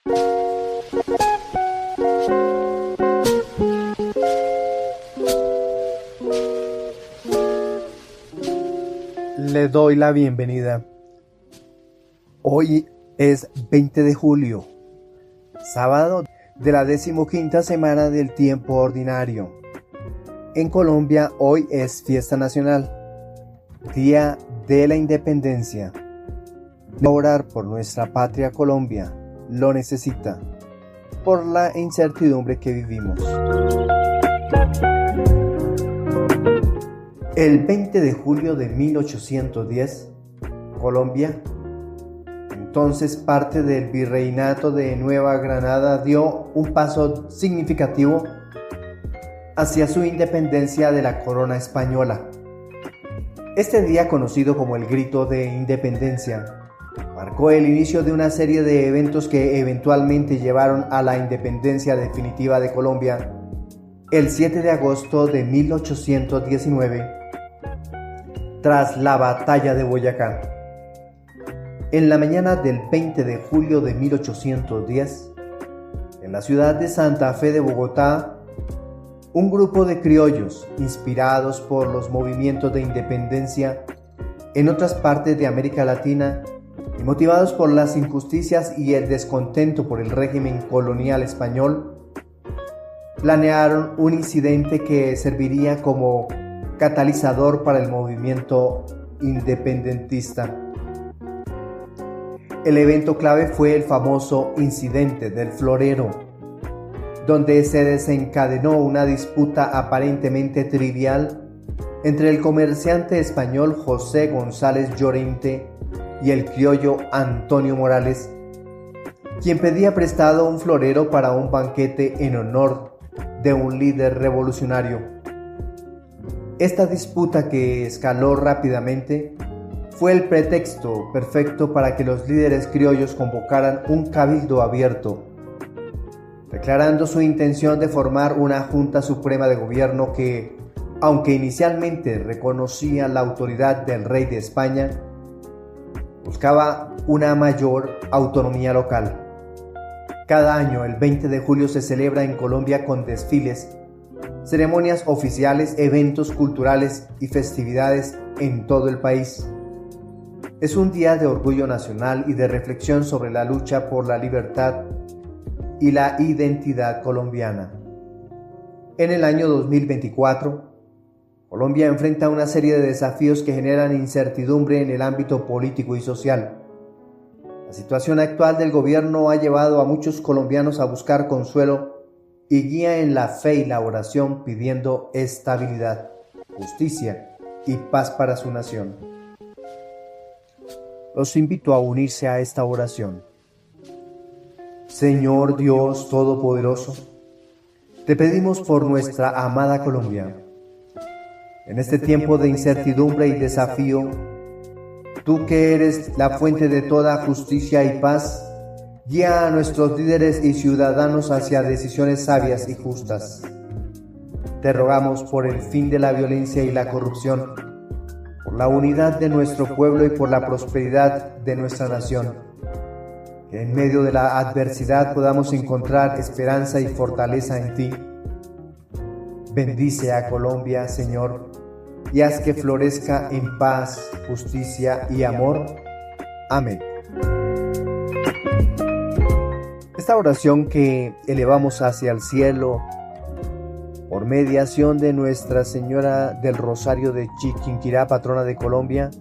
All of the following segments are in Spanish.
Le doy la bienvenida. Hoy es 20 de julio, sábado de la 15ª semana del tiempo ordinario. En Colombia hoy es fiesta nacional, Día de la Independencia. Orar por nuestra patria Colombia, lo necesita, por la incertidumbre que vivimos. El 20 de julio de 1810, Colombia, entonces parte del Virreinato de Nueva Granada, dio un paso significativo hacia su independencia de la corona española. Este día, conocido como el Grito de Independencia, marcó el inicio de una serie de eventos que eventualmente llevaron a la independencia definitiva de Colombia el 7 de agosto de 1819, tras la Batalla de Boyacá. En la mañana del 20 de julio de 1810, en la ciudad de Santa Fe de Bogotá, un grupo de criollos, inspirados por los movimientos de independencia en otras partes de América Latina y motivados por las injusticias y el descontento por el régimen colonial español, planearon un incidente que serviría como catalizador para el movimiento independentista. El evento clave fue el famoso incidente del Florero, donde se desencadenó una disputa aparentemente trivial entre el comerciante español José González Llorente y el criollo Antonio Morales, quien pedía prestado un florero para un banquete en honor de un líder revolucionario. Esta disputa, que escaló rápidamente, fue el pretexto perfecto para que los líderes criollos convocaran un cabildo abierto, declarando su intención de formar una Junta Suprema de Gobierno que, aunque inicialmente reconocía la autoridad del rey de España, buscaba una mayor autonomía local. Cada año, el 20 de julio, se celebra en Colombia con desfiles, ceremonias oficiales, eventos culturales y festividades en todo el país. Es un día de orgullo nacional y de reflexión sobre la lucha por la libertad y la identidad colombiana. En el año 2024, Colombia enfrenta una serie de desafíos que generan incertidumbre en el ámbito político y social. La situación actual del gobierno ha llevado a muchos colombianos a buscar consuelo y guía en la fe y la oración, pidiendo estabilidad, justicia y paz para su nación. Los invito a unirse a esta oración. Señor Dios Todopoderoso, te pedimos por nuestra amada Colombia. En este tiempo de incertidumbre y desafío, tú que eres la fuente de toda justicia y paz, guía a nuestros líderes y ciudadanos hacia decisiones sabias y justas. Te rogamos por el fin de la violencia y la corrupción, por la unidad de nuestro pueblo y por la prosperidad de nuestra nación. Que en medio de la adversidad podamos encontrar esperanza y fortaleza en ti. Bendice a Colombia, Señor, y haz que florezca en paz, justicia y amor. Amén. Esta oración que elevamos hacia el cielo por mediación de Nuestra Señora del Rosario de Chiquinquirá, patrona de Colombia,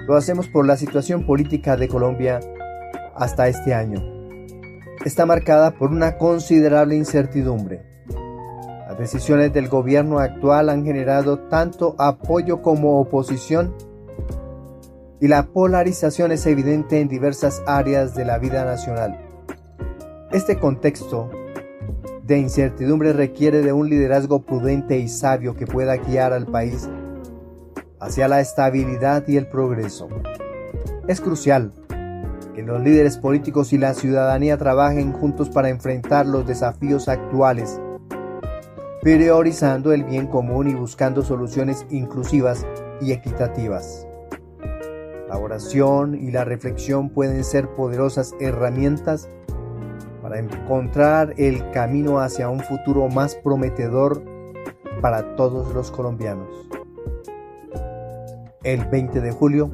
lo hacemos por la situación política de Colombia hasta este año. Está marcada por una considerable incertidumbre. Las decisiones del gobierno actual han generado tanto apoyo como oposición, y la polarización es evidente en diversas áreas de la vida nacional. Este contexto de incertidumbre requiere de un liderazgo prudente y sabio que pueda guiar al país hacia la estabilidad y el progreso. Es crucial que los líderes políticos y la ciudadanía trabajen juntos para enfrentar los desafíos actuales, priorizando el bien común y buscando soluciones inclusivas y equitativas. La oración y la reflexión pueden ser poderosas herramientas para encontrar el camino hacia un futuro más prometedor para todos los colombianos. El 20 de julio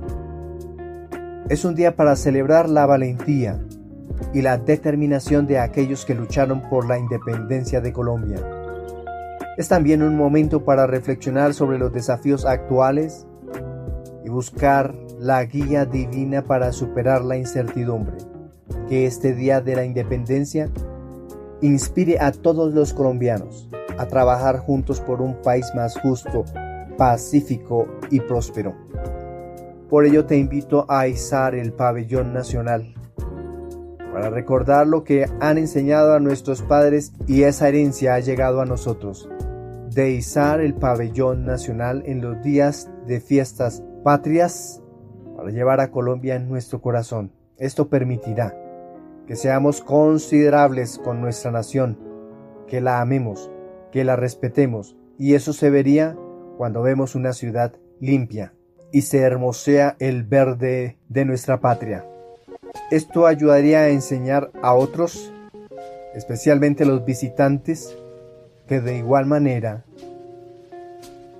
es un día para celebrar la valentía y la determinación de aquellos que lucharon por la independencia de Colombia. Es también un momento para reflexionar sobre los desafíos actuales y buscar la guía divina para superar la incertidumbre. Que este día de la independencia inspire a todos los colombianos a trabajar juntos por un país más justo, pacífico y próspero. Por ello te invito a izar el pabellón nacional para recordar lo que han enseñado a nuestros padres y esa herencia ha llegado a nosotros, de izar el pabellón nacional en los días de fiestas patrias para llevar a Colombia en nuestro corazón. Esto permitirá que seamos considerables con nuestra nación, que la amemos, que la respetemos, y eso se vería cuando vemos una ciudad limpia y se hermosea el verde de nuestra patria. Esto ayudaría a enseñar a otros, especialmente los visitantes, que de igual manera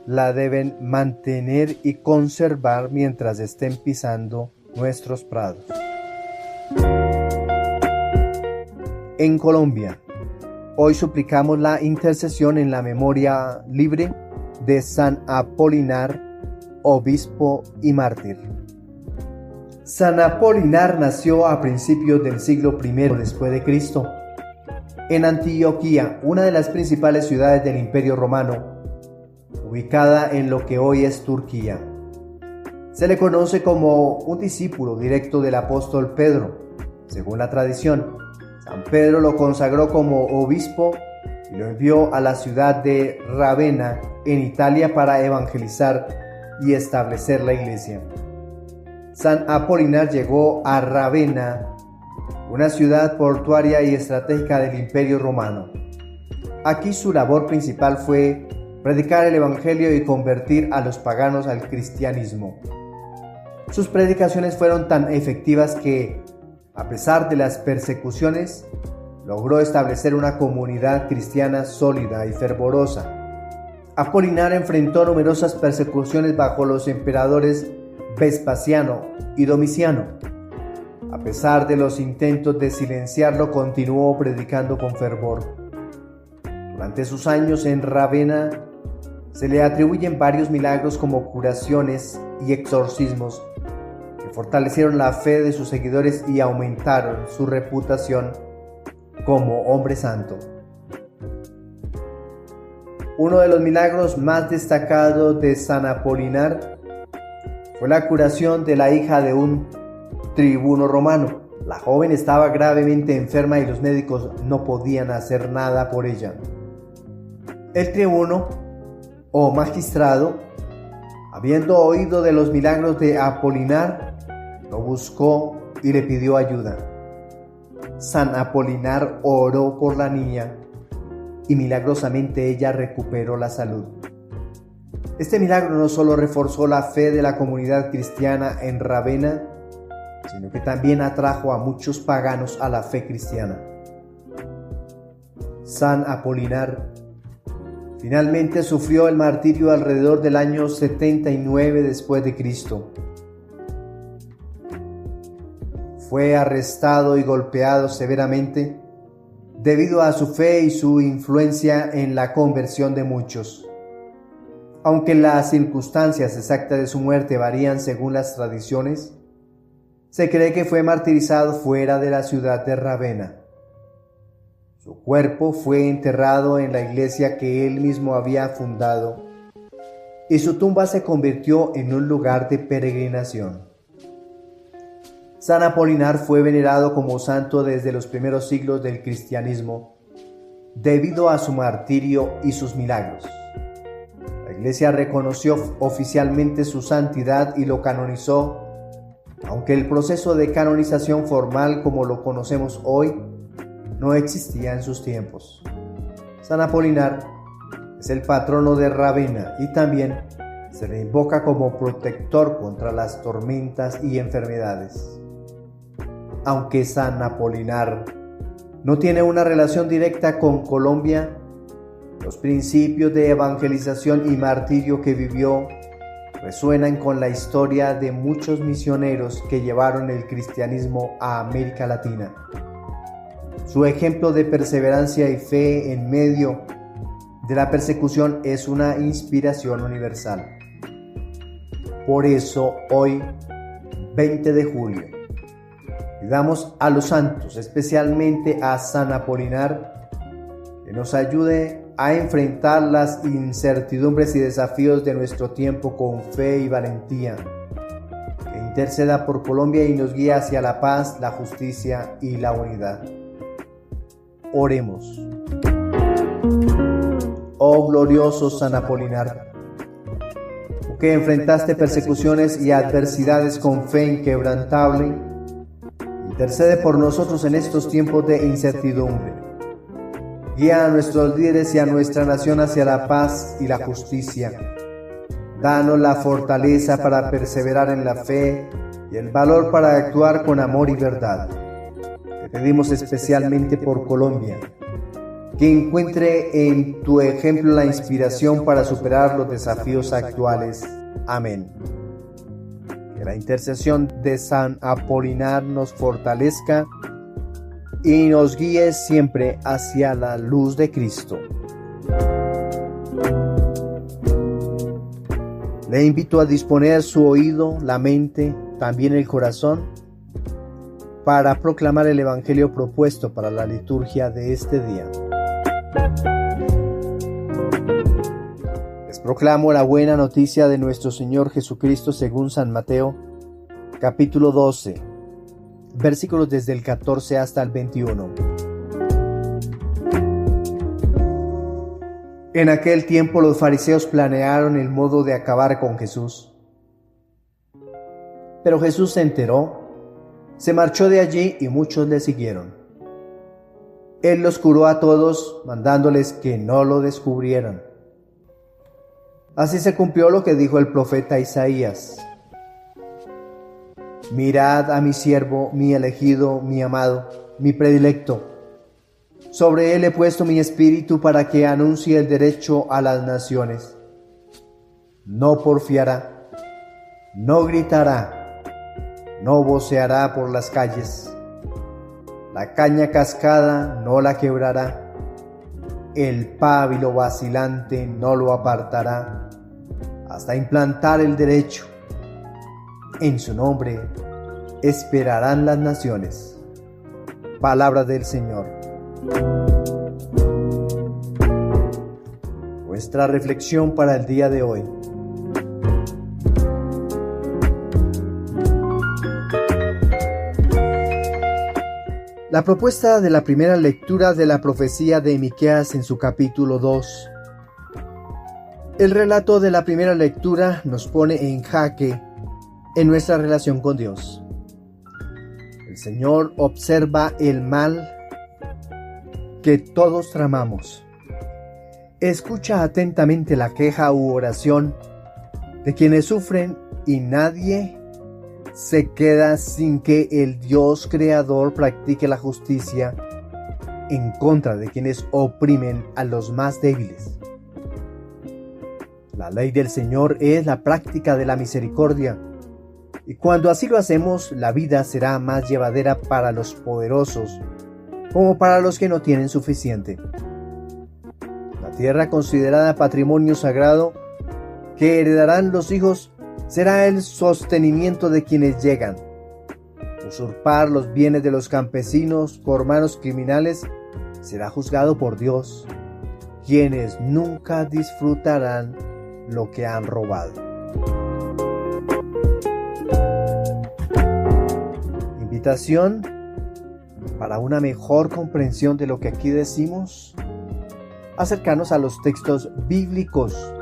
la deben mantener y conservar mientras estén pisando nuestros prados. En Colombia, hoy suplicamos la intercesión en la memoria libre de San Apolinar, obispo y mártir. San Apolinar nació a principios del siglo I después de Cristo, en Antioquía, una de las principales ciudades del Imperio Romano, ubicada en lo que hoy es Turquía. Se le conoce como un discípulo directo del apóstol Pedro. Según la tradición, San Pedro lo consagró como obispo y lo envió a la ciudad de Ravenna, en Italia, para evangelizar y establecer la iglesia. San Apolinar llegó a Ravenna, una ciudad portuaria y estratégica del Imperio Romano. Aquí su labor principal fue predicar el evangelio y convertir a los paganos al cristianismo. Sus predicaciones fueron tan efectivas que, a pesar de las persecuciones, logró establecer una comunidad cristiana sólida y fervorosa. Apolinar enfrentó numerosas persecuciones bajo los emperadores Vespasiano y Domiciano. A pesar de los intentos de silenciarlo, continuó predicando con fervor. Durante sus años en Ravenna, se le atribuyen varios milagros como curaciones y exorcismos que fortalecieron la fe de sus seguidores y aumentaron su reputación como hombre santo. Uno de los milagros más destacados de San Apolinar fue la curación de la hija de un tribuno romano. La joven estaba gravemente enferma y los médicos no podían hacer nada por ella. El tribuno, o magistrado, habiendo oído de los milagros de Apolinar, lo buscó y le pidió ayuda. San Apolinar oró por la niña y milagrosamente ella recuperó la salud. Este milagro no solo reforzó la fe de la comunidad cristiana en Ravenna, sino que también atrajo a muchos paganos a la fe cristiana. San Apolinar finalmente sufrió el martirio alrededor del año 79 después de Cristo. Fue arrestado y golpeado severamente debido a su fe y su influencia en la conversión de muchos. Aunque las circunstancias exactas de su muerte varían según las tradiciones, se cree que fue martirizado fuera de la ciudad de Ravenna. Su cuerpo fue enterrado en la iglesia que él mismo había fundado y su tumba se convirtió en un lugar de peregrinación. San Apolinar fue venerado como santo desde los primeros siglos del cristianismo debido a su martirio y sus milagros. La iglesia reconoció oficialmente su santidad y lo canonizó, aunque el proceso de canonización formal como lo conocemos hoy no existía en sus tiempos. San Apolinar es el patrono de Ravenna y también se le invoca como protector contra las tormentas y enfermedades. Aunque San Apolinar no tiene una relación directa con Colombia, los principios de evangelización y martirio que vivió resuenan con la historia de muchos misioneros que llevaron el cristianismo a América Latina. Su ejemplo de perseverancia y fe en medio de la persecución es una inspiración universal. Por eso hoy, 20 de julio, pidamos a los santos, especialmente a San Apolinar, que nos ayude a enfrentar las incertidumbres y desafíos de nuestro tiempo con fe y valentía, que interceda por Colombia y nos guíe hacia la paz, la justicia y la unidad. Oremos. Oh glorioso San Apolinar, que enfrentaste persecuciones y adversidades con fe inquebrantable, intercede por nosotros en estos tiempos de incertidumbre. Guía a nuestros líderes y a nuestra nación hacia la paz y la justicia. Danos la fortaleza para perseverar en la fe y el valor para actuar con amor y verdad. Te pedimos especialmente por Colombia, que encuentre en tu ejemplo la inspiración para superar los desafíos actuales. Amén. Que la intercesión de San Apolinar nos fortalezca y nos guíe siempre hacia la luz de Cristo. Le invito a disponer su oído, la mente, también el corazón, para proclamar el Evangelio propuesto para la liturgia de este día. Les proclamo la buena noticia de nuestro Señor Jesucristo según San Mateo, capítulo 12, versículos desde el 14 hasta el 21. En aquel tiempo los fariseos planearon el modo de acabar con Jesús. Pero Jesús se enteró, se marchó de allí y muchos le siguieron. Él los curó a todos, mandándoles que no lo descubrieran. Así se cumplió lo que dijo el profeta Isaías. Mirad a mi siervo, mi elegido, mi amado, mi predilecto. Sobre él he puesto mi espíritu para que anuncie el derecho a las naciones. No porfiará, no gritará, no voceará por las calles. La caña cascada no la quebrará, el pábilo vacilante no lo apartará, hasta implantar el derecho. En su nombre esperarán las naciones. Palabra del Señor. Nuestra reflexión para el día de hoy. La propuesta de la primera lectura de la profecía de Miqueas en su capítulo 2. El relato de la primera lectura nos pone en jaque en nuestra relación con Dios. El Señor observa el mal que todos tramamos. Escucha atentamente la queja u oración de quienes sufren y nadie se queda sin que el Dios creador practique la justicia en contra de quienes oprimen a los más débiles. La ley del Señor es la práctica de la misericordia, y cuando así lo hacemos, la vida será más llevadera para los poderosos, como para los que no tienen suficiente. La tierra considerada patrimonio sagrado que heredarán los hijos será el sostenimiento de quienes llegan. Usurpar los bienes de los campesinos por manos criminales será juzgado por Dios, quienes nunca disfrutarán lo que han robado. Invitación para una mejor comprensión de lo que aquí decimos, acercarnos a los textos bíblicos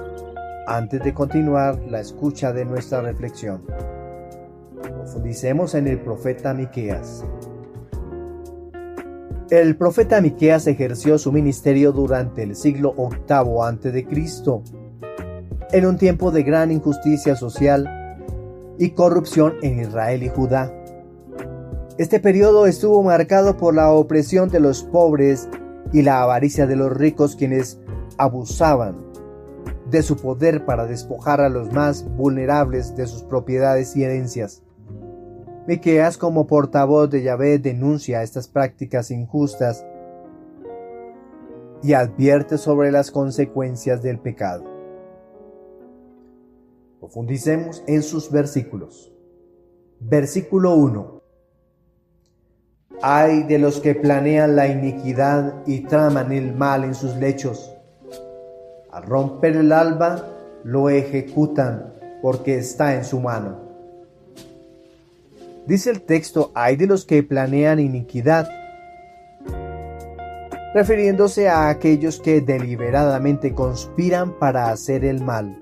antes de continuar la escucha de nuestra reflexión. Profundicemos en el profeta Miqueas. El profeta Miqueas ejerció su ministerio durante el siglo VIII a.C., en un tiempo de gran injusticia social y corrupción en Israel y Judá. Este periodo estuvo marcado por la opresión de los pobres y la avaricia de los ricos, quienes abusaban de su poder para despojar a los más vulnerables de sus propiedades y herencias. Miqueas, como portavoz de Yahvé, denuncia estas prácticas injustas y advierte sobre las consecuencias del pecado. Profundicemos en sus versículos. Versículo 1. Ay de los que planean la iniquidad y traman el mal en sus lechos. Al romper el alba lo ejecutan porque está en su mano. Dice el texto, ay de los que planean iniquidad, refiriéndose a aquellos que deliberadamente conspiran para hacer el mal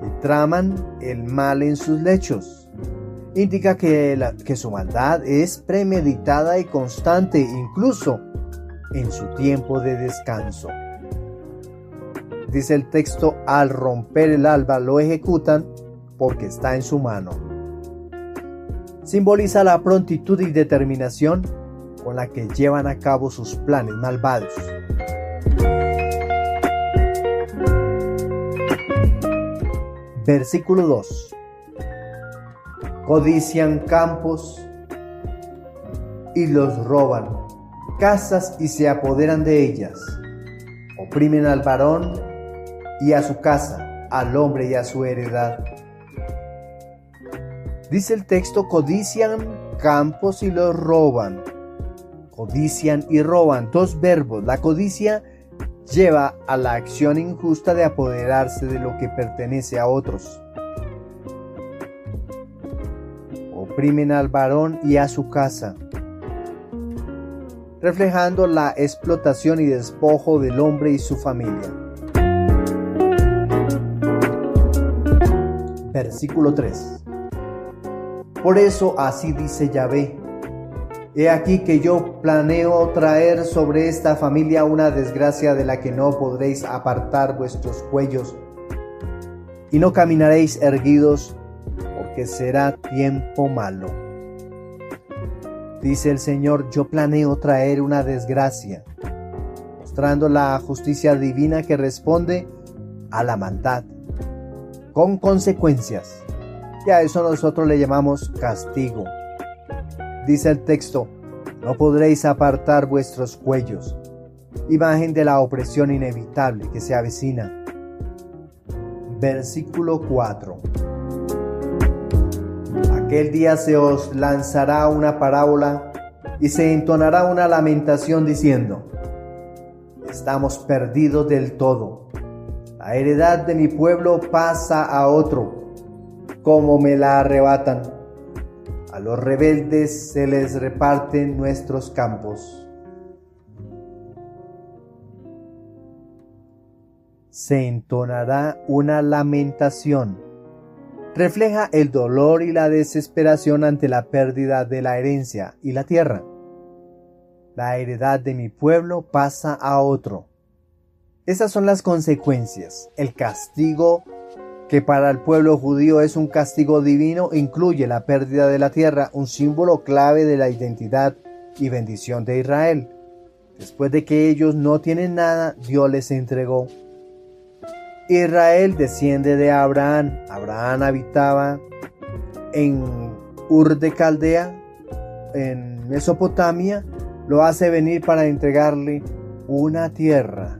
y traman el mal en sus lechos. Indica que su maldad es premeditada y constante, incluso en su tiempo de descanso. Dice el texto, al romper el alba lo ejecutan porque está en su mano. Simboliza la prontitud y determinación con la que llevan a cabo sus planes malvados. Versículo 2. Codician campos y los roban, casas y se apoderan de ellas. Oprimen al varón y a su casa, al hombre y a su heredad. Dice el texto, codician campos y los roban. Codician y roban, dos verbos. La codicia lleva a la acción injusta de apoderarse de lo que pertenece a otros. Oprimen al varón y a su casa, reflejando la explotación y despojo del hombre y su familia. Versículo 3. Por eso así dice Yahvé: he aquí que yo planeo traer sobre esta familia una desgracia de la que no podréis apartar vuestros cuellos, y no caminaréis erguidos, porque será tiempo malo. Dice el Señor, yo planeo traer una desgracia, mostrando la justicia divina que responde a la maldad, con consecuencias. Y a eso nosotros le llamamos castigo. Dice el texto, no podréis apartar vuestros cuellos, imagen de la opresión inevitable que se avecina. Versículo 4. Aquel día se os lanzará una parábola y se entonará una lamentación diciendo: estamos perdidos del todo. La heredad de mi pueblo pasa a otro, como me la arrebatan. A los rebeldes se les reparten nuestros campos. Se entonará una lamentación. Refleja el dolor y la desesperación ante la pérdida de la herencia y la tierra. La heredad de mi pueblo pasa a otro. Esas son las consecuencias. El castigo, que para el pueblo judío es un castigo divino, incluye la pérdida de la tierra, un símbolo clave de la identidad y bendición de Israel. Después de que ellos no tienen nada, Dios les entregó. Israel desciende de Abraham. Abraham habitaba en Ur de Caldea, en Mesopotamia. Lo hace venir para entregarle una tierra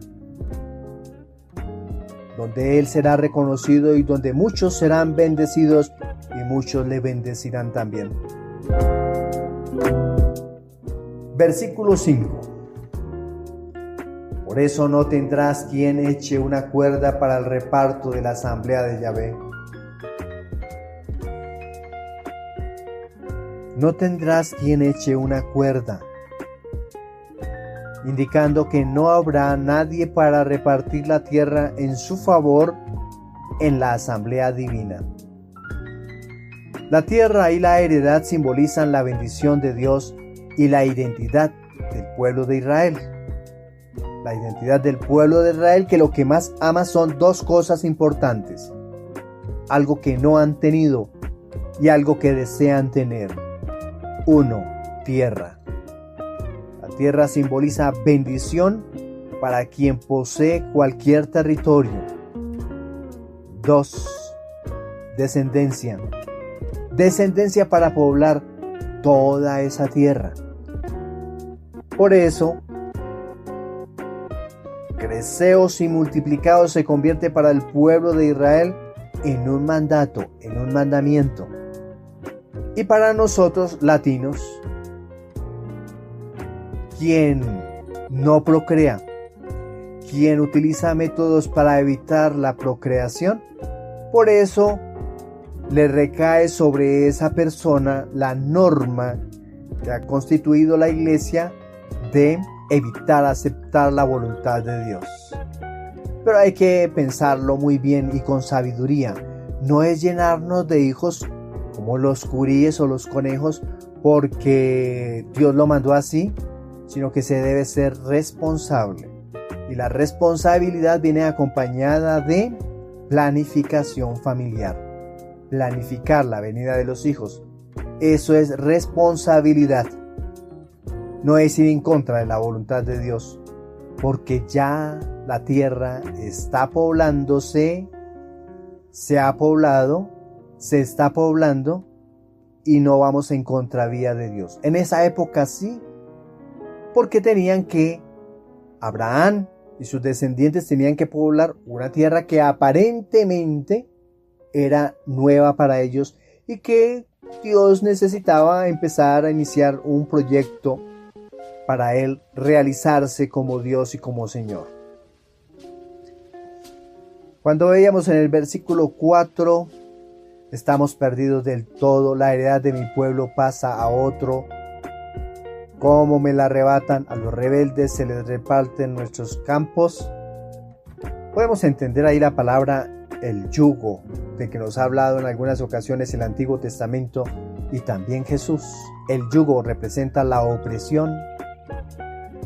donde él será reconocido y donde muchos serán bendecidos y muchos le bendecirán también. Versículo 5. Por eso no tendrás quien eche una cuerda para el reparto de la asamblea de Yahvé. No tendrás quien eche una cuerda, indicando que no habrá nadie para repartir la tierra en su favor en la asamblea divina. La tierra y la heredad simbolizan la bendición de Dios y la identidad del pueblo de Israel. La identidad del pueblo de Israel, que lo que más ama son dos cosas importantes: algo que no han tenido y algo que desean tener. 1. Tierra. La tierra simboliza bendición para quien posee cualquier territorio. 2. Descendencia. Descendencia para poblar toda esa tierra. Por eso, creceos y multiplicaos se convierte para el pueblo de Israel en un mandato, en un mandamiento. Y para nosotros latinos, quien no procrea, quien utiliza métodos para evitar la procreación, por eso le recae sobre esa persona la norma que ha constituido la Iglesia de evitar aceptar la voluntad de Dios. Pero hay que pensarlo muy bien y con sabiduría. No es llenarnos de hijos como los curíes o los conejos porque Dios lo mandó así, sino que se debe ser responsable. Y la responsabilidad viene acompañada de planificación familiar. Planificar la venida de los hijos. Eso es responsabilidad. No es ir en contra de la voluntad de Dios, porque ya la tierra está poblándose, se ha poblado, se está poblando y no vamos en contravía de Dios. En esa época sí, porque Abraham y sus descendientes tenían que poblar una tierra que aparentemente era nueva para ellos y que Dios necesitaba empezar a iniciar un proyecto para él realizarse como Dios y como Señor. Cuando veíamos en el versículo 4, estamos perdidos del todo, la heredad de mi pueblo pasa a otro, cómo me la arrebatan, a los rebeldes se les reparten nuestros campos. Podemos entender ahí la palabra el yugo, de que nos ha hablado en algunas ocasiones el Antiguo Testamento y también Jesús. El yugo representa la opresión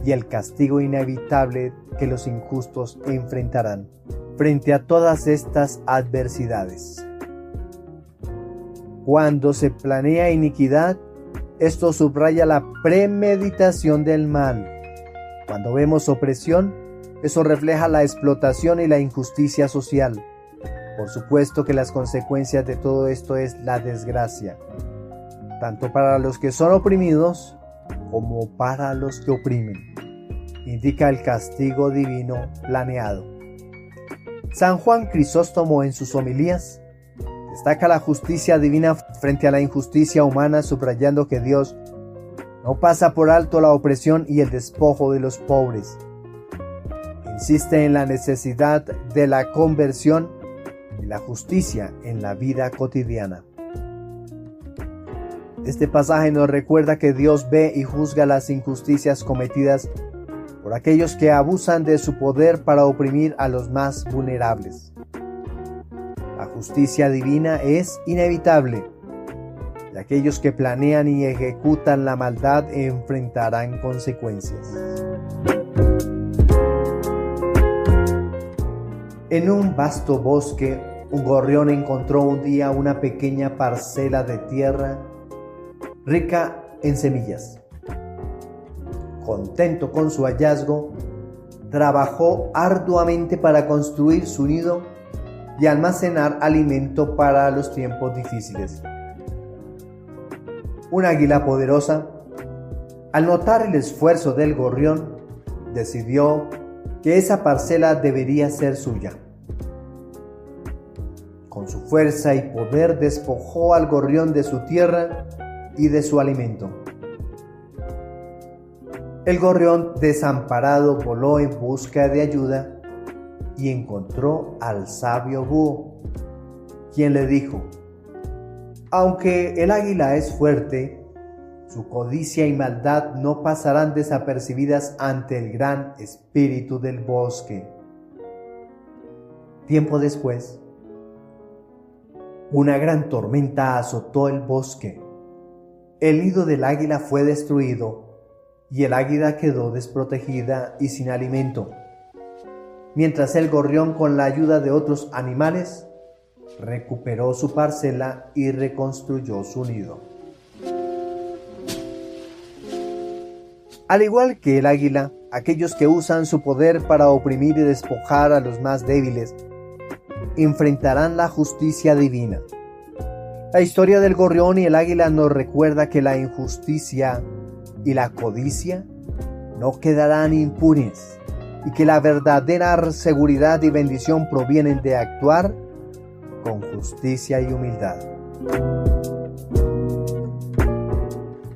y el castigo inevitable que los injustos enfrentarán frente a todas estas adversidades. Cuando se planea iniquidad, esto subraya la premeditación del mal. Cuando vemos opresión, eso refleja la explotación y la injusticia social. Por supuesto que las consecuencias de todo esto es la desgracia, tanto para los que son oprimidos como para los que oprimen. Indica el castigo divino planeado. San Juan Crisóstomo en sus homilías destaca la justicia divina frente a la injusticia humana, subrayando que Dios no pasa por alto la opresión y el despojo de los pobres. Insiste en la necesidad de la conversión y la justicia en la vida cotidiana. Este pasaje nos recuerda que Dios ve y juzga las injusticias cometidas por aquellos que abusan de su poder para oprimir a los más vulnerables. La justicia divina es inevitable, y aquellos que planean y ejecutan la maldad enfrentarán consecuencias. En un vasto bosque, un gorrión encontró un día una pequeña parcela de tierra rica en semillas. Contento con su hallazgo, trabajó arduamente para construir su nido y almacenar alimento para los tiempos difíciles. Un águila poderosa, al notar el esfuerzo del gorrión, decidió que esa parcela debería ser suya. Con su fuerza y poder despojó al gorrión de su tierra y de su alimento. El gorrión desamparado voló en busca de ayuda y encontró al sabio búho, quien le dijo: aunque el águila es fuerte, su codicia y maldad no pasarán desapercibidas ante el gran espíritu del bosque. Tiempo después, una gran tormenta azotó el bosque. El nido del águila fue destruido y el águila quedó desprotegida y sin alimento, mientras el gorrión, con la ayuda de otros animales, recuperó su parcela y reconstruyó su nido. Al igual que el águila, aquellos que usan su poder para oprimir y despojar a los más débiles, enfrentarán la justicia divina. La historia del gorrión y el águila nos recuerda que la injusticia y la codicia no quedarán impunes y que la verdadera seguridad y bendición provienen de actuar con justicia y humildad.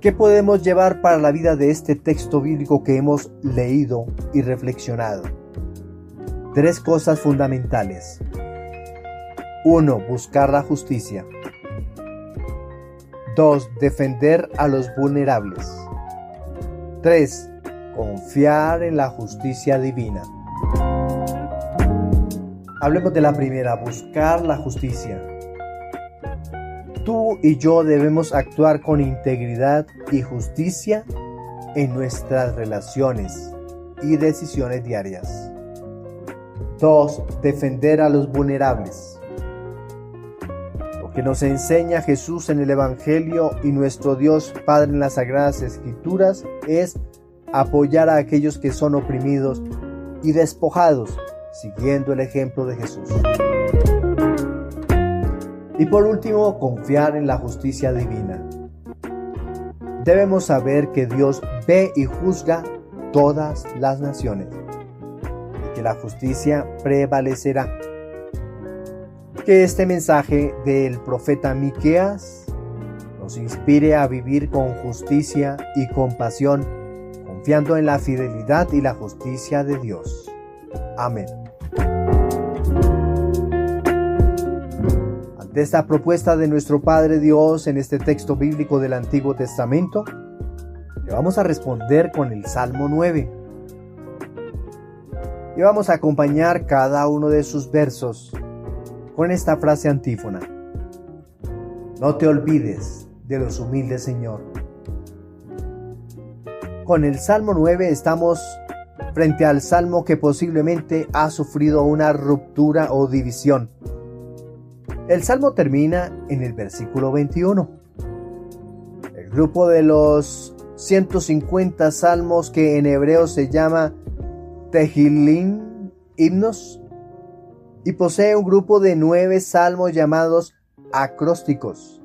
¿Qué podemos llevar para la vida de este texto bíblico que hemos leído y reflexionado? 3 cosas fundamentales. 1. Buscar la justicia. 2. Defender a los vulnerables. 3. Confiar en la justicia divina. Hablemos de la primera, buscar la justicia. Tú y yo debemos actuar con integridad y justicia en nuestras relaciones y decisiones diarias. 2. Defender a los vulnerables. Lo que nos enseña Jesús en el Evangelio y nuestro Dios Padre en las Sagradas Escrituras es apoyar a aquellos que son oprimidos y despojados, siguiendo el ejemplo de Jesús. Y por último, confiar en la justicia divina. Debemos saber que Dios ve y juzga todas las naciones y que la justicia prevalecerá. Que este mensaje del profeta Miqueas nos inspire a vivir con justicia y compasión, confiando en la fidelidad y la justicia de Dios. Amén. Ante esta propuesta de nuestro Padre Dios en este texto bíblico del Antiguo Testamento, le vamos a responder con el Salmo 9. Y vamos a acompañar cada uno de sus versos con esta frase antífona. No te olvides de los humildes, Señor. Con el Salmo 9 estamos frente al Salmo que posiblemente ha sufrido una ruptura o división. El Salmo termina en el versículo 21. El grupo de los 150 salmos que en hebreo se llama Tehilim, himnos, y posee un grupo de 9 salmos llamados acrósticos,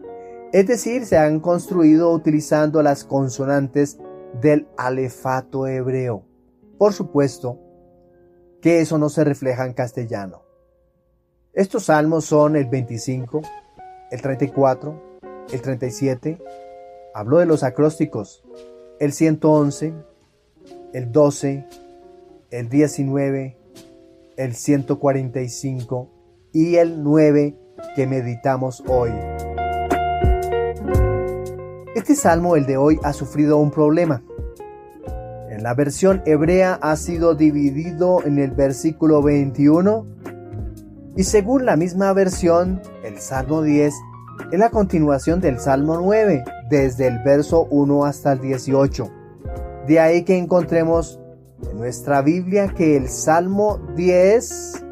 es decir, se han construido utilizando las consonantes del alefato hebreo. Por supuesto que eso no se refleja en castellano. Estos salmos son el 25, el 34, el 37, hablo de los acrósticos, el 111, el 12, el 19, el 145 y el 9 que meditamos hoy. Este salmo, el de hoy, ha sufrido un problema. En la versión hebrea ha sido dividido en el versículo 21 y según la misma versión, el Salmo 10 es la continuación del Salmo 9, desde el verso 1 hasta el 18. De ahí que encontremos en nuestra Biblia que el Salmo 10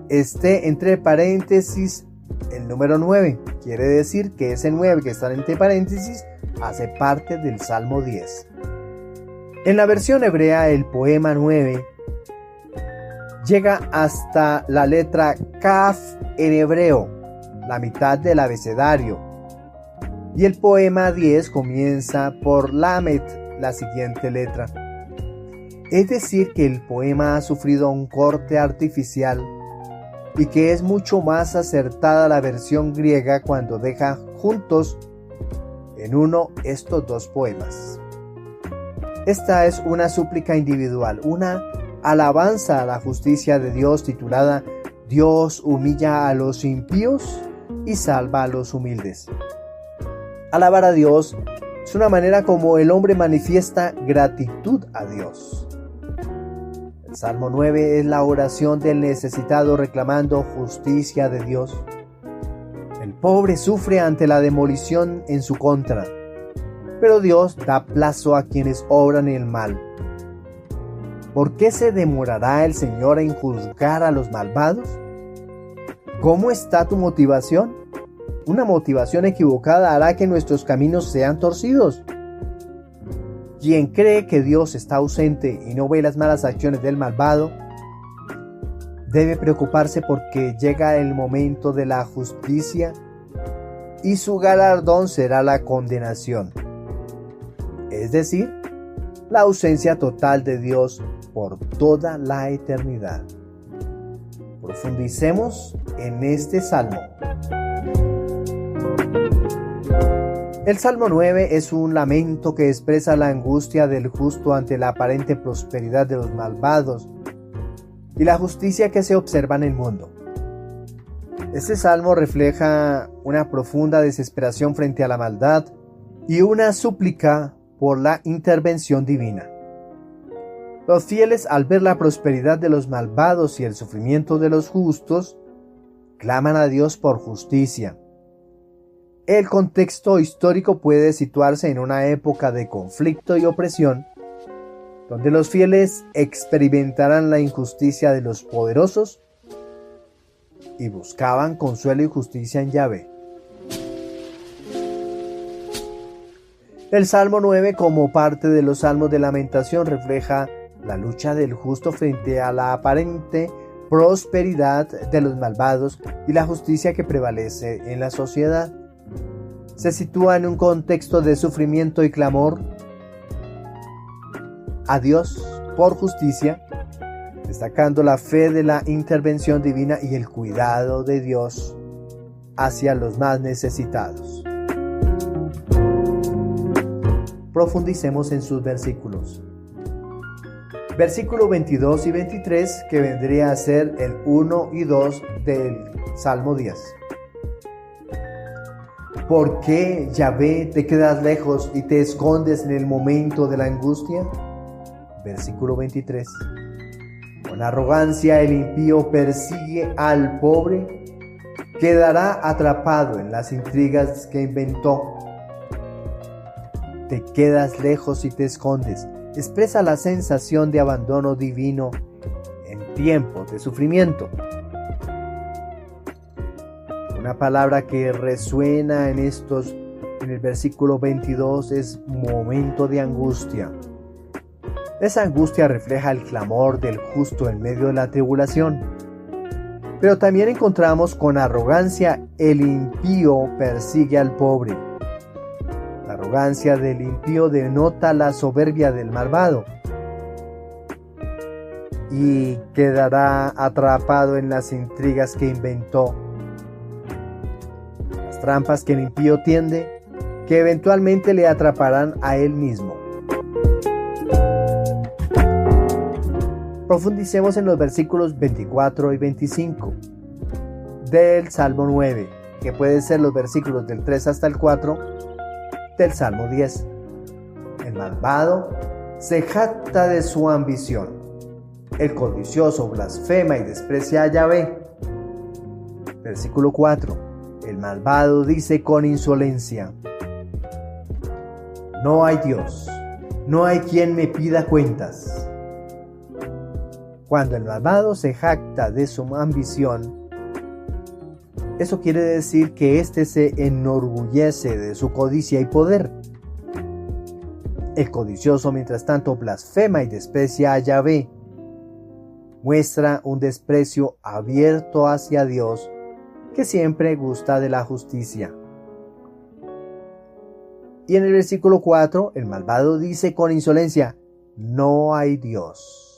esté entre paréntesis el número 9. Quiere decir que ese 9 que está entre paréntesis hace parte del Salmo 10. En la versión hebrea, el poema 9 llega hasta la letra Kaf en hebreo, la mitad del abecedario, y el poema 10 comienza por Lamet, la siguiente letra. Es decir, que el poema ha sufrido un corte artificial y que es mucho más acertada la versión griega cuando deja juntos en uno estos dos poemas. Esta es una súplica individual, una alabanza a la justicia de Dios titulada Dios humilla a los impíos y salva a los humildes. Alabar a Dios es una manera como el hombre manifiesta gratitud a Dios. El Salmo 9 es la oración del necesitado reclamando justicia de Dios. El pobre sufre ante la demolición en su contra, pero Dios da plazo a quienes obran el mal. ¿Por qué se demorará el Señor en juzgar a los malvados? ¿Cómo está tu motivación? Una motivación equivocada hará que nuestros caminos sean torcidos. Quien cree que Dios está ausente y no ve las malas acciones del malvado, debe preocuparse porque llega el momento de la justicia y su galardón será la condenación, es decir, la ausencia total de Dios por toda la eternidad. Profundicemos en este salmo. El Salmo 9 es un lamento que expresa la angustia del justo ante la aparente prosperidad de los malvados y la justicia que se observa en el mundo. Este salmo refleja una profunda desesperación frente a la maldad y una súplica por la intervención divina. Los fieles, al ver la prosperidad de los malvados y el sufrimiento de los justos, claman a Dios por justicia. El contexto histórico puede situarse en una época de conflicto y opresión, donde los fieles experimentarán la injusticia de los poderosos y buscaban consuelo y justicia en Yahvé. El Salmo 9, como parte de los Salmos de Lamentación, refleja la lucha del justo frente a la aparente prosperidad de los malvados y la justicia que prevalece en la sociedad. Se sitúa en un contexto de sufrimiento y clamor a Dios por justicia, destacando la fe de la intervención divina y el cuidado de Dios hacia los más necesitados. Profundicemos en sus versículos. Versículo 22 y 23, que vendría a ser el 1 y 2 del Salmo 10. ¿Por qué, Yahvé, te quedas lejos y te escondes en el momento de la angustia? Versículo 23. Con arrogancia el impío persigue al pobre, quedará atrapado en las intrigas que inventó. Te quedas lejos y te escondes. Expresa la sensación de abandono divino en tiempos de sufrimiento. Una palabra que resuena en el versículo 22 es momento de angustia. Esa angustia refleja el clamor del justo en medio de la tribulación. Pero también encontramos con arrogancia el impío persigue al pobre. La arrogancia del impío denota la soberbia del malvado y quedará atrapado en las intrigas que inventó. Las trampas que el impío tiende, que eventualmente le atraparán a él mismo. Profundicemos en los versículos 24 y 25 del Salmo 9, que pueden ser los versículos del 3 hasta el 4 del Salmo 10. El malvado se jacta de su ambición. El codicioso blasfema y desprecia a Yahvé. Versículo 4. El malvado dice con insolencia: no hay Dios, no hay quien me pida cuentas. Cuando el malvado se jacta de su ambición, eso quiere decir que éste se enorgullece de su codicia y poder. El codicioso, mientras tanto, blasfema y desprecia a Yahvé. Muestra un desprecio abierto hacia Dios, que siempre gusta de la justicia. Y en el versículo 4, el malvado dice con insolencia: no hay Dios.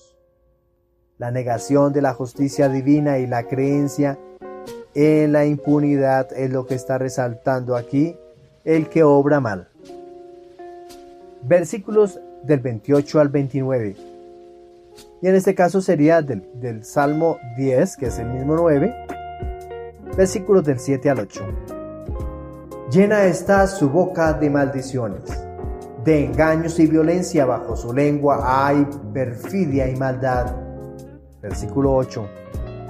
La negación de la justicia divina y la creencia en la impunidad es lo que está resaltando aquí el que obra mal. Versículos del 28 al 29. Y en este caso sería del Salmo 10, que es el mismo 9, versículos del 7 al 8. Llena está su boca de maldiciones, de engaños y violencia. Bajo su lengua hay perfidia y maldad. Versículo 8.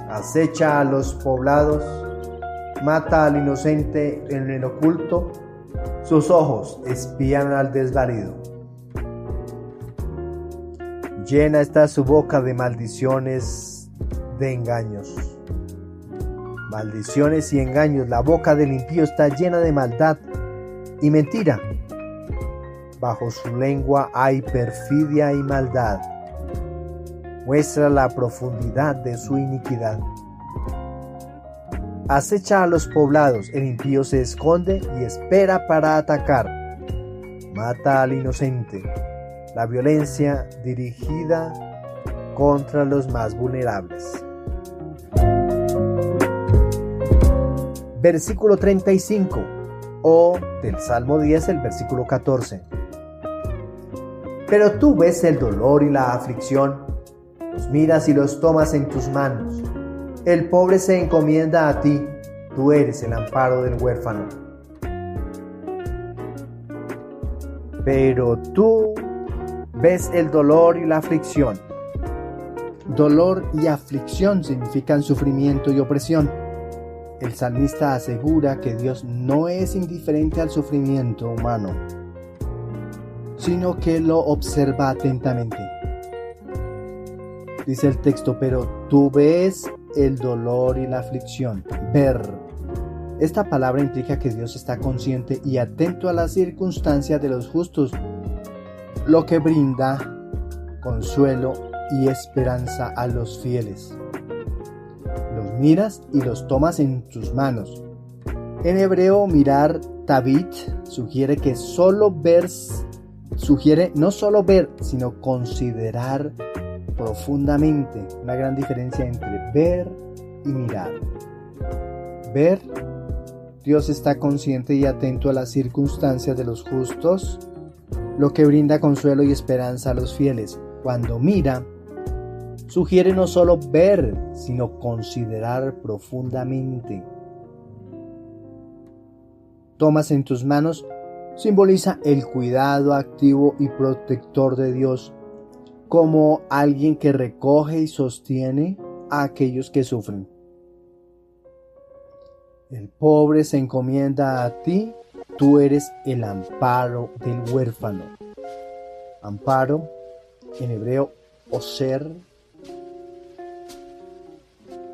Acecha a los poblados, mata al inocente en el oculto, sus ojos espían al desvalido. Llena está su boca de maldiciones, de engaños. Maldiciones y engaños. La boca del impío está llena de maldad y mentira. bajo su lengua hay perfidia y maldad. Muestra la profundidad de su iniquidad. Acecha a los poblados, el impío se esconde y espera para atacar. Mata al inocente. La violencia dirigida contra los más vulnerables. Versículo 35, o del Salmo 10, el versículo 14. Pero tú ves el dolor y la aflicción, los miras y los tomas en tus manos. El pobre se encomienda a ti, tú eres el amparo del huérfano. Pero tú ves el dolor y la aflicción. Dolor y aflicción significan sufrimiento y opresión. El salmista asegura que Dios no es indiferente al sufrimiento humano, sino que lo observa atentamente. Dice el texto, pero tú ves el dolor y la aflicción. Ver. Esta palabra implica que Dios está consciente y atento a las circunstancias de los justos, lo que brinda consuelo y esperanza a los fieles. Los miras y los tomas en tus manos. En hebreo, mirar tabit sugiere no solo ver, sino considerar profundamente. Una gran diferencia entre ver y mirar. Ver, Dios está consciente y atento a las circunstancias de los justos, lo que brinda consuelo y esperanza a los fieles. Cuando mira, sugiere no solo ver, sino considerar profundamente. Tomas en tus manos simboliza el cuidado activo y protector de Dios, como alguien que recoge y sostiene a aquellos que sufren. El pobre se encomienda a ti, tú eres el amparo del huérfano. Amparo, en hebreo, oser,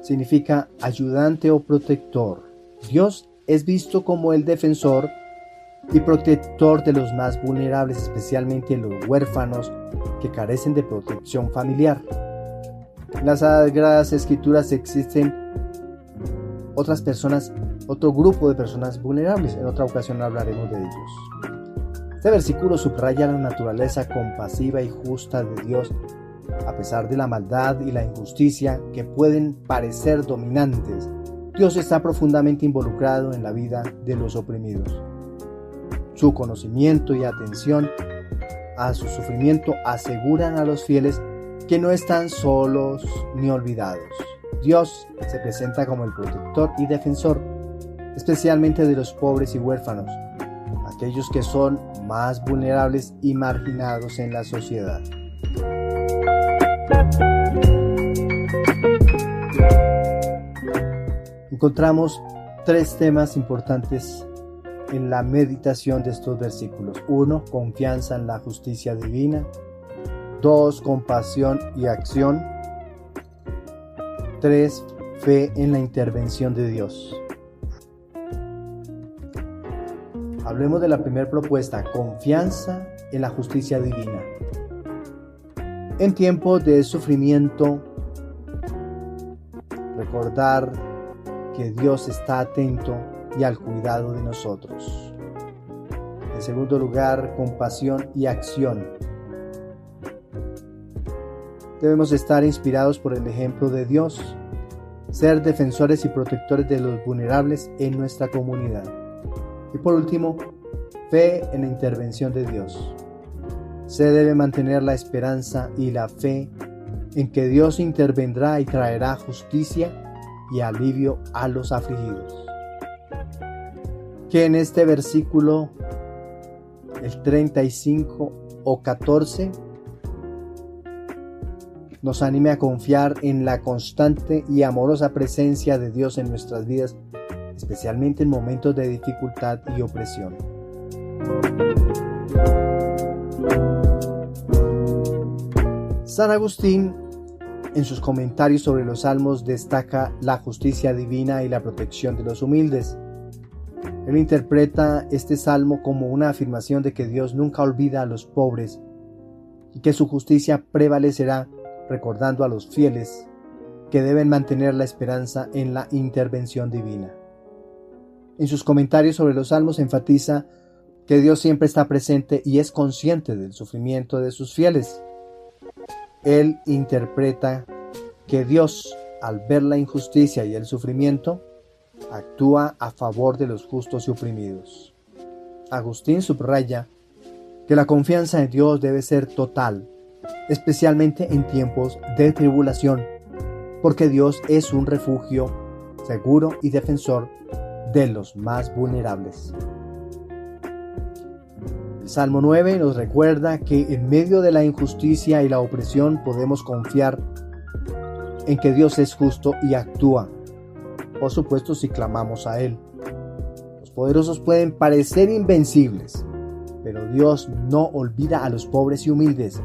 significa ayudante o protector. Dios es visto como el defensor y protector de los más vulnerables, especialmente los huérfanos que carecen de protección familiar. En las Sagradas Escrituras existen otro grupo de personas vulnerables. En otra ocasión hablaremos de ellos. Este versículo subraya la naturaleza compasiva y justa de Dios, a pesar de la maldad y la injusticia que pueden parecer dominantes. Dios está profundamente involucrado en la vida de los oprimidos. Su conocimiento y atención a su sufrimiento aseguran a los fieles que no están solos ni olvidados. Dios se presenta como el protector y defensor, especialmente de los pobres y huérfanos, aquellos que son más vulnerables y marginados en la sociedad. Encontramos tres temas importantes en la meditación de estos versículos. 1. Confianza en la justicia divina. 2. Compasión y acción. 3. Fe en la intervención de Dios. Hablemos de la primera propuesta, confianza en la justicia divina. En tiempos de sufrimiento, recordar que Dios está atento y al cuidado de nosotros. En segundo lugar, compasión y acción. Debemos estar inspirados por el ejemplo de Dios, ser defensores y protectores de los vulnerables en nuestra comunidad. Y por último, fe en la intervención de Dios. Se debe mantener la esperanza y la fe en que Dios intervendrá y traerá justicia y alivio a los afligidos. Que en este versículo, el 35 o 14, nos anime a confiar en la constante y amorosa presencia de Dios en nuestras vidas, especialmente en momentos de dificultad y opresión. San Agustín, en sus comentarios sobre los Salmos, destaca la justicia divina y la protección de los humildes. Él interpreta este salmo como una afirmación de que Dios nunca olvida a los pobres y que su justicia prevalecerá, recordando a los fieles que deben mantener la esperanza en la intervención divina. En sus comentarios sobre los salmos enfatiza que Dios siempre está presente y es consciente del sufrimiento de sus fieles. Él interpreta que Dios, al ver la injusticia y el sufrimiento, actúa a favor de los justos y oprimidos. Agustín subraya que la confianza en Dios debe ser total, especialmente en tiempos de tribulación, porque Dios es un refugio seguro y defensor de los más vulnerables. El Salmo 9 nos recuerda que en medio de la injusticia y la opresión podemos confiar en que Dios es justo y actúa, por supuesto si clamamos a Él. Los poderosos pueden parecer invencibles, pero Dios no olvida a los pobres y humildes.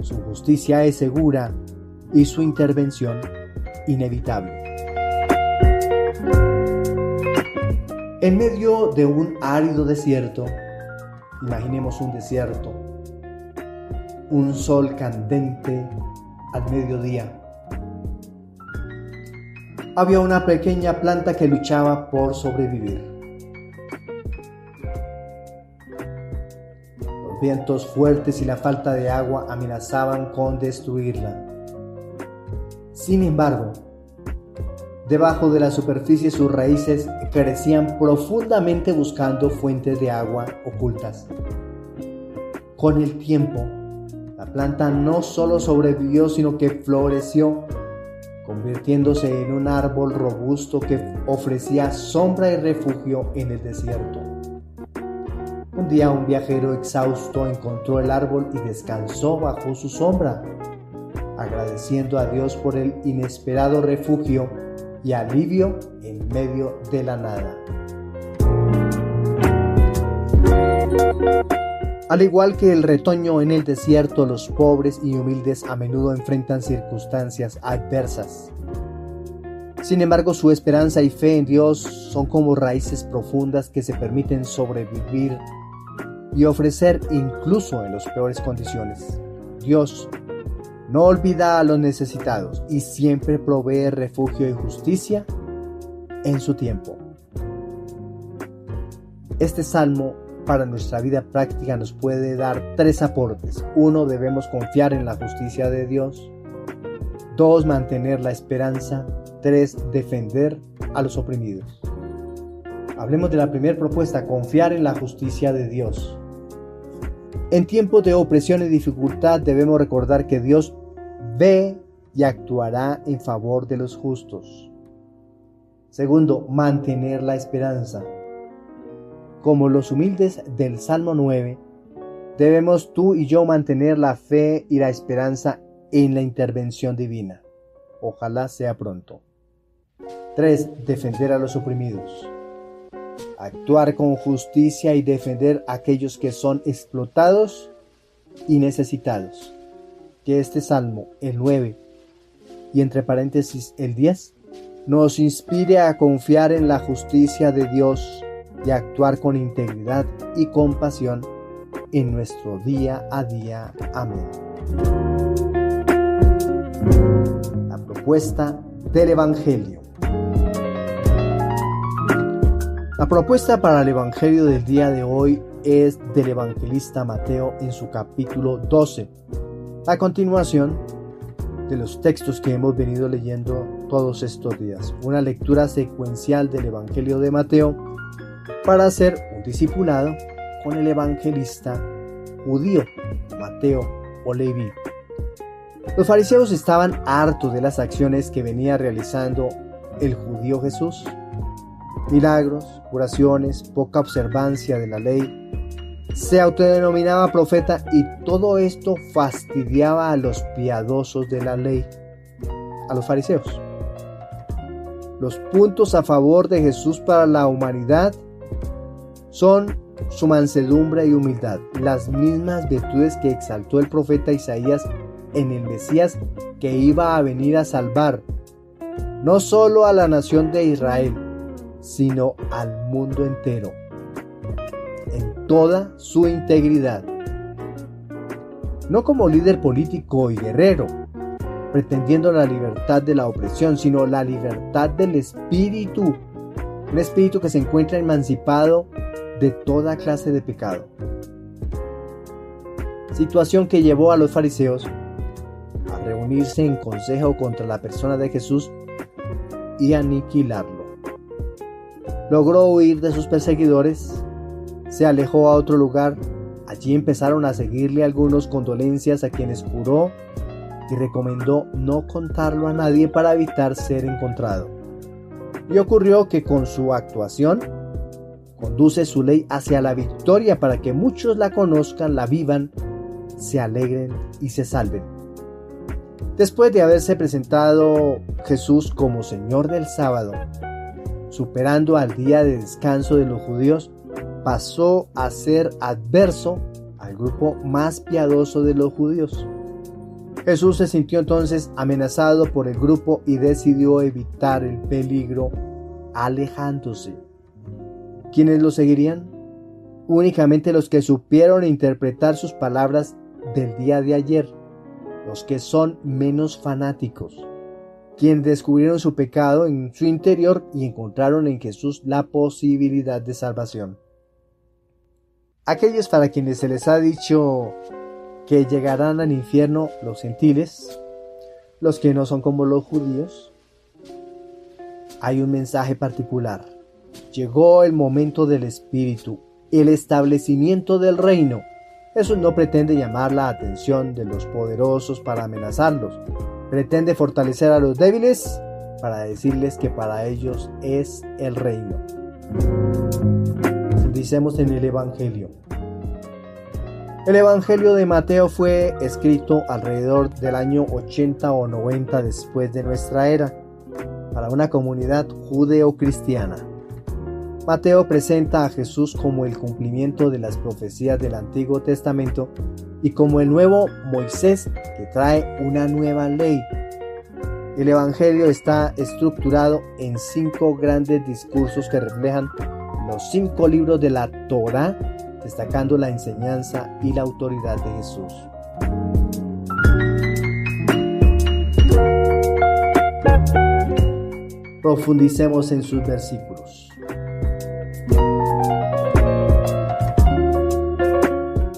Su justicia es segura y su intervención inevitable. En medio de un árido desierto, imaginemos un desierto, un sol candente al mediodía. Había una pequeña planta que luchaba por sobrevivir. Los vientos fuertes y la falta de agua amenazaban con destruirla. Sin embargo, debajo de la superficie sus raíces crecían profundamente buscando fuentes de agua ocultas. Con el tiempo, la planta no solo sobrevivió, sino que floreció, convirtiéndose en un árbol robusto que ofrecía sombra y refugio en el desierto. Un día un viajero exhausto encontró el árbol y descansó bajo su sombra, agradeciendo a Dios por el inesperado refugio y alivio en medio de la nada. Al igual que el retoño en el desierto, los pobres y humildes a menudo enfrentan circunstancias adversas. Sin embargo, su esperanza y fe en Dios son como raíces profundas que se permiten sobrevivir y ofrecer incluso en las peores condiciones. Dios no olvida a los necesitados y siempre provee refugio y justicia en su tiempo. Este salmo para nuestra vida práctica nos puede dar 3 aportes. 1. Debemos confiar en la justicia de Dios. 2. Mantener la esperanza. 3. Defender a los oprimidos. Hablemos de la primera propuesta, confiar en la justicia de Dios. En tiempos de opresión y dificultad debemos recordar que Dios ve y actuará en favor de los justos. 2. Mantener la esperanza. Como los humildes del Salmo 9, debemos tú y yo mantener la fe y la esperanza en la intervención divina. Ojalá sea pronto. 3. Defender a los oprimidos. Actuar con justicia y defender a aquellos que son explotados y necesitados. Que este Salmo, el 9, y entre paréntesis el 10, nos inspire a confiar en la justicia de Dios y actuar con integridad y compasión en nuestro día a día. Amén. La propuesta del Evangelio. La propuesta para el Evangelio del día de hoy es del evangelista Mateo en su capítulo 12. A continuación de los textos que hemos venido leyendo todos estos días. Una lectura secuencial del Evangelio de Mateo para hacer un discipulado con el evangelista judío Mateo o Leví. Los fariseos estaban hartos de las acciones que venía realizando el judío Jesús. Milagros, curaciones, poca observancia de la ley. Se autodenominaba profeta y todo esto fastidiaba a los piadosos de la ley, a los fariseos. Los puntos a favor de Jesús para la humanidad son su mansedumbre y humildad, las mismas virtudes que exaltó el profeta Isaías en el Mesías que iba a venir a salvar no solo a la nación de Israel, sino al mundo entero, en toda su integridad. No como líder político y guerrero, pretendiendo la libertad de la opresión, sino la libertad del espíritu, un espíritu que se encuentra emancipado de toda clase de pecado. Situación que llevó a los fariseos a reunirse en consejo contra la persona de Jesús y aniquilarlo. Logró huir de sus perseguidores, se alejó a otro lugar. Allí empezaron a seguirle algunos con dolencias, a quienes curó y recomendó no contarlo a nadie para evitar ser encontrado. Y ocurrió que con su actuación conduce su ley hacia la victoria para que muchos la conozcan, la vivan, se alegren y se salven. Después de haberse presentado Jesús como Señor del sábado, superando al día de descanso de los judíos, pasó a ser adverso al grupo más piadoso de los judíos. Jesús se sintió entonces amenazado por el grupo y decidió evitar el peligro alejándose. ¿Quiénes lo seguirían? Únicamente los que supieron interpretar sus palabras del día de ayer, los que son menos fanáticos, quienes descubrieron su pecado en su interior y encontraron en Jesús la posibilidad de salvación. Aquellos para quienes se les ha dicho que llegarán al infierno, los gentiles, los que no son como los judíos, hay un mensaje particular. Llegó el momento del Espíritu, el establecimiento del reino. Jesús no pretende llamar la atención de los poderosos para amenazarlos. Pretende fortalecer a los débiles para decirles que para ellos es el reino. Profundicemos en el Evangelio. El Evangelio de Mateo fue escrito alrededor del año 80 o 90 después de nuestra era, para una comunidad judeo-cristiana. Mateo presenta a Jesús como el cumplimiento de las profecías del Antiguo Testamento y como el nuevo Moisés que trae una nueva ley. El Evangelio está estructurado en 5 grandes discursos que reflejan los 5 libros de la Torá, destacando la enseñanza y la autoridad de Jesús. Profundicemos en sus versículos.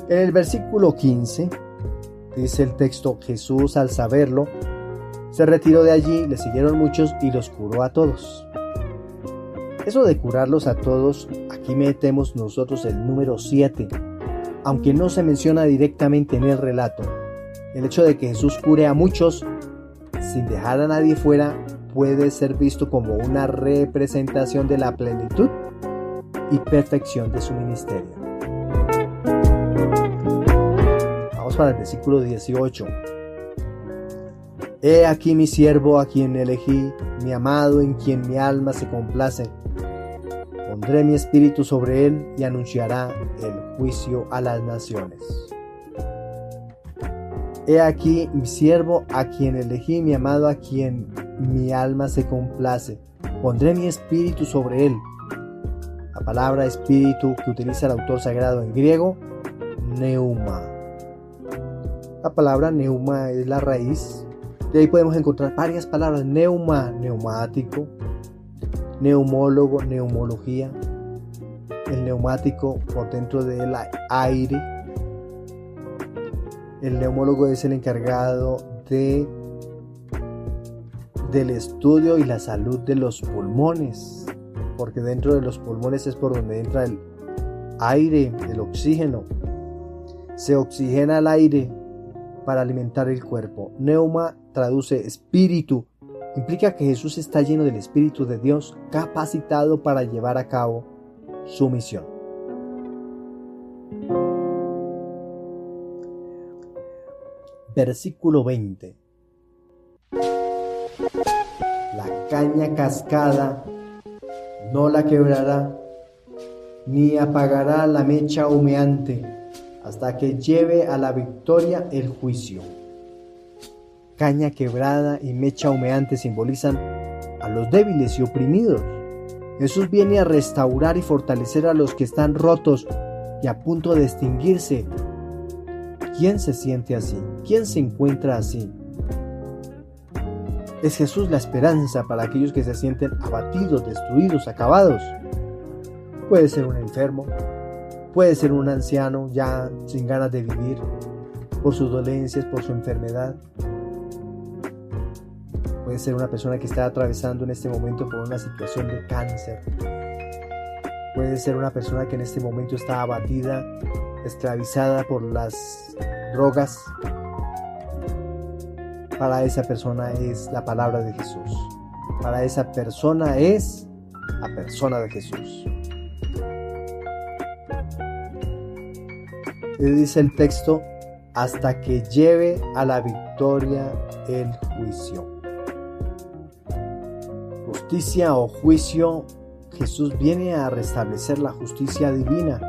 En el versículo 15, dice el texto: Jesús, al saberlo, se retiró de allí, le siguieron muchos y los curó a todos. Eso de curarlos a todos, aquí metemos nosotros el número 7, aunque no se menciona directamente en el relato. El hecho de que Jesús cure a muchos sin dejar a nadie fuera puede ser visto como una representación de la plenitud y perfección de su ministerio. Vamos para el versículo 18. He aquí mi siervo a quien elegí, mi amado en quien mi alma se complace. Pondré mi espíritu sobre él y anunciará el juicio a las naciones. He aquí mi siervo a quien elegí, mi amado a quien mi alma se complace. Pondré mi espíritu sobre él. La palabra espíritu que utiliza el autor sagrado en griego, neuma. La palabra neuma es la raíz. De ahí podemos encontrar varias palabras: neuma, neumático, neumólogo, neumología. El neumático por dentro del aire. El neumólogo es el encargado del estudio y la salud de los pulmones, porque dentro de los pulmones es por donde entra el aire, el oxígeno. Se oxigena el aire para alimentar el cuerpo. Neuma traduce espíritu. Implica que Jesús está lleno del Espíritu de Dios, capacitado para llevar a cabo su misión. Versículo 20. La caña cascada no la quebrará, ni apagará la mecha humeante, hasta que lleve a la victoria el juicio. Caña quebrada y mecha humeante simbolizan a los débiles y oprimidos. Jesús viene a restaurar y fortalecer a los que están rotos y a punto de extinguirse. ¿Quién se siente así? ¿Quién se encuentra así? ¿Es Jesús la esperanza para aquellos que se sienten abatidos, destruidos, acabados? Puede ser un enfermo, puede ser un anciano ya sin ganas de vivir por sus dolencias, por su enfermedad. Puede ser una persona que está atravesando en este momento por una situación de cáncer. Puede ser una persona que en este momento está abatida, esclavizada por las drogas. Para esa persona es la palabra de Jesús. Para esa persona es la persona de Jesús. Y dice el texto, hasta que lleve a la victoria el juicio. Justicia o juicio, Jesús viene a restablecer la justicia divina,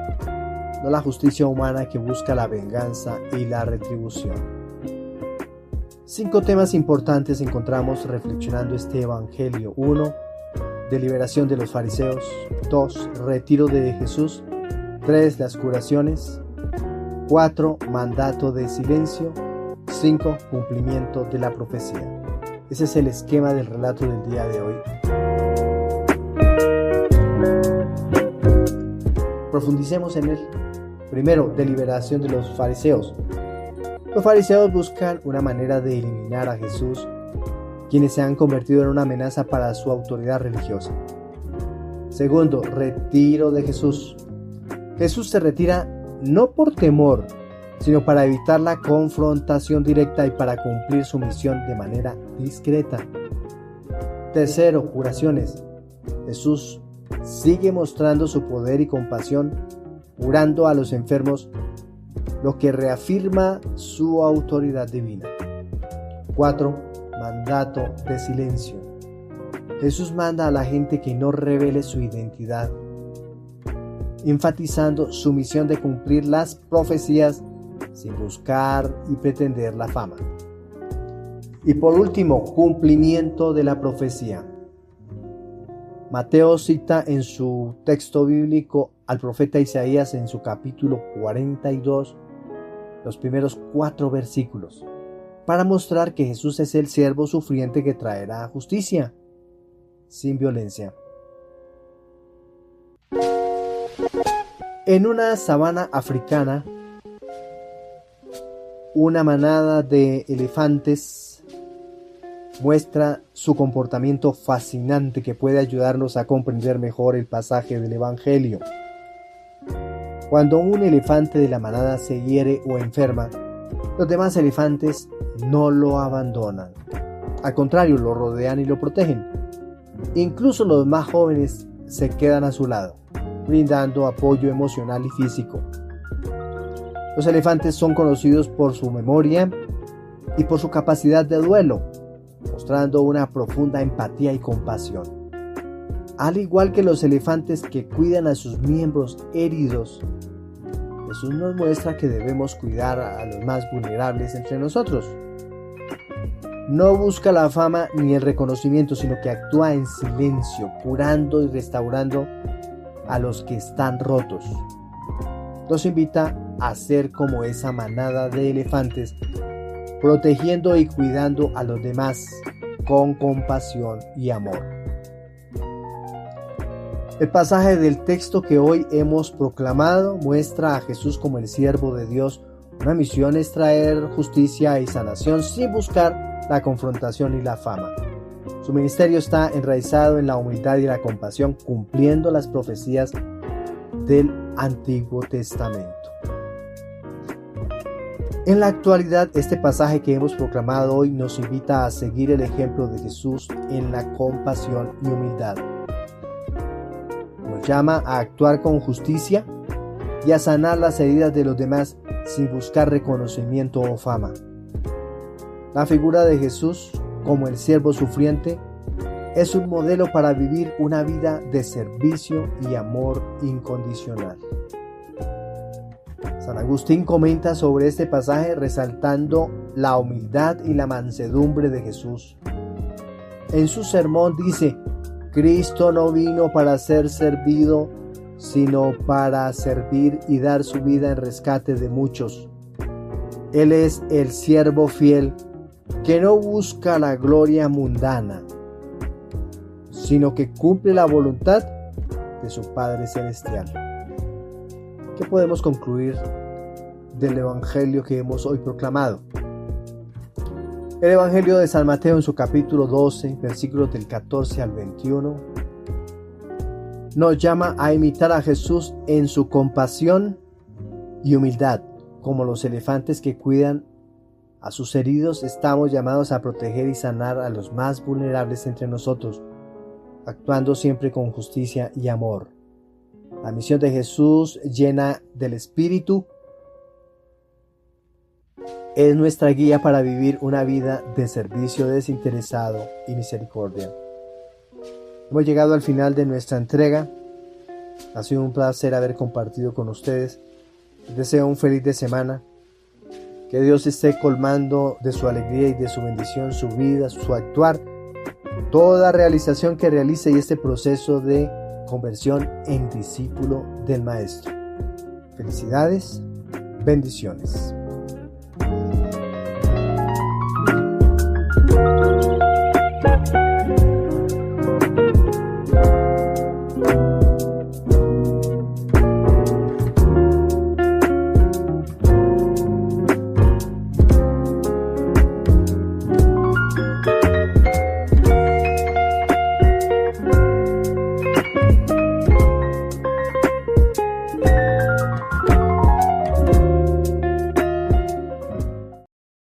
no la justicia humana que busca la venganza y la retribución. 5 temas importantes encontramos reflexionando este evangelio. 1. Deliberación de los fariseos. 2. Retiro de Jesús. 3. Las curaciones. 4. Mandato de silencio. 5. Cumplimiento de la profecía. Ese es el esquema del relato del día de hoy. Profundicemos en él. Primero, deliberación de los fariseos. Los fariseos buscan una manera de eliminar a Jesús, quienes se han convertido en una amenaza para su autoridad religiosa. Segundo, retiro de Jesús. Jesús se retira no por temor, sino para evitar la confrontación directa y para cumplir su misión de manera discreta. Tercero, curaciones. Jesús sigue mostrando su poder y compasión, curando a los enfermos, lo que reafirma su autoridad divina. 4. Mandato de silencio. Jesús manda a la gente que no revele su identidad, enfatizando su misión de cumplir las profecías sin buscar y pretender la fama. Y por último, cumplimiento de la profecía. Mateo cita en su texto bíblico al profeta Isaías en su capítulo 42, los primeros 4 versículos, para mostrar que Jesús es el siervo sufriente que traerá justicia, sin violencia. En una sabana africana, una manada de elefantes muestra su comportamiento fascinante que puede ayudarnos a comprender mejor el pasaje del Evangelio. Cuando un elefante de la manada se hiere o enferma, los demás elefantes no lo abandonan. Al contrario, lo rodean y lo protegen. Incluso los más jóvenes se quedan a su lado, brindando apoyo emocional y físico. Los elefantes son conocidos por su memoria y por su capacidad de duelo, mostrando una profunda empatía y compasión. Al igual que los elefantes que cuidan a sus miembros heridos, Jesús nos muestra que debemos cuidar a los más vulnerables entre nosotros. No busca la fama ni el reconocimiento, sino que actúa en silencio, curando y restaurando a los que están rotos. Nos invita a ser como esa manada de elefantes, protegiendo y cuidando a los demás con compasión y amor. El pasaje del texto que hoy hemos proclamado muestra a Jesús como el siervo de Dios. Una misión es traer justicia y sanación sin buscar la confrontación y la fama. Su ministerio está enraizado en la humildad y la compasión, cumpliendo las profecías del Antiguo Testamento. En la actualidad, este pasaje que hemos proclamado hoy nos invita a seguir el ejemplo de Jesús en la compasión y humildad. Nos llama a actuar con justicia y a sanar las heridas de los demás sin buscar reconocimiento o fama. La figura de Jesús, como el siervo sufriente, es un modelo para vivir una vida de servicio y amor incondicional. San Agustín comenta sobre este pasaje resaltando la humildad y la mansedumbre de Jesús. En su sermón dice: Cristo no vino para ser servido, sino para servir y dar su vida en rescate de muchos. Él es el siervo fiel que no busca la gloria mundana, sino que cumple la voluntad de su Padre Celestial. ¿Qué podemos concluir del Evangelio que hemos hoy proclamado? El Evangelio de San Mateo en su capítulo 12, versículos del 14 al 21, nos llama a imitar a Jesús en su compasión y humildad. Como los elefantes que cuidan a sus heridos, estamos llamados a proteger y sanar a los más vulnerables entre nosotros, actuando siempre con justicia y amor. La misión de Jesús, llena del Espíritu, es nuestra guía para vivir una vida de servicio desinteresado y misericordia. Hemos llegado al final de nuestra entrega. Ha sido un placer haber compartido con ustedes. Les deseo un feliz de semana. Que Dios esté colmando de su alegría y de su bendición su vida, su actuar, toda realización que realice y este proceso de conversión en discípulo del Maestro. Felicidades, bendiciones.